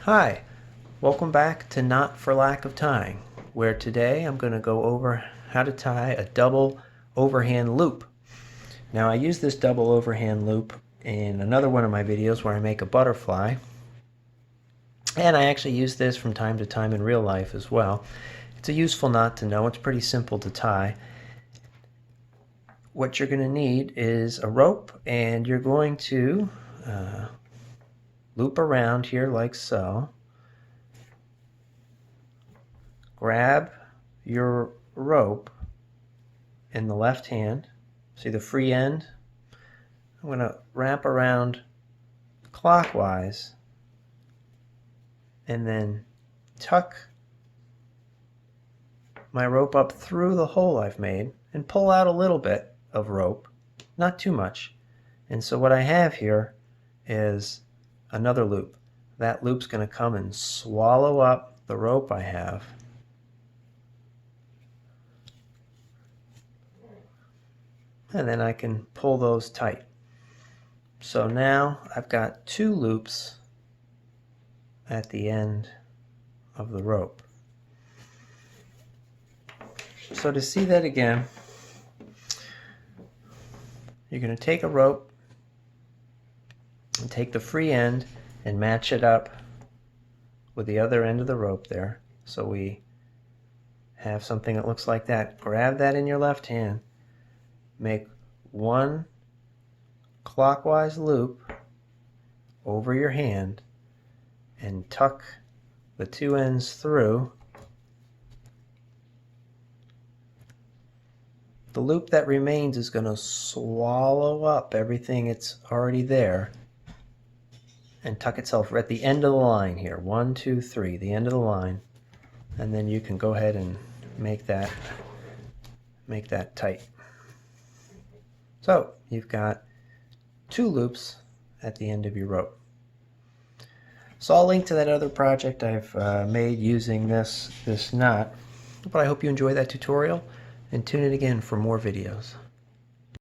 Hi, welcome back to Not for Lack of Tying, where today I'm going to go over how to tie a double overhand loop. Now I use this double overhand loop in another one of my videos where I make a butterfly, and I actually use this from time to time in real life as well. It's a useful knot to know. It's pretty simple to tie. What you're going to need is a rope, and you're going to loop around here like so. Grab your rope in the left hand. See the free end? I'm going to wrap around clockwise and then tuck my rope up through the hole I've made and pull out a little bit of rope, not too much. And so what I have here is another loop. That loop's going to come and swallow up the rope I have. And then I can pull those tight. So now I've got two loops at the end of the rope. So to see that again, you're going to take a rope and take the free end and match it up with the other end of the rope there. So we have something that looks like that. Grab that in your left hand. Make one clockwise loop over your hand and tuck the two ends through. The loop that remains is going to swallow up everything that's already there and tuck itself at the end of the line here. 1, 2, 3, the end of the line. And then you can go ahead and make that tight. So you've got two loops at the end of your rope. So I'll link to that other project I've made using this knot. But I hope you enjoy that tutorial and tune in again for more videos.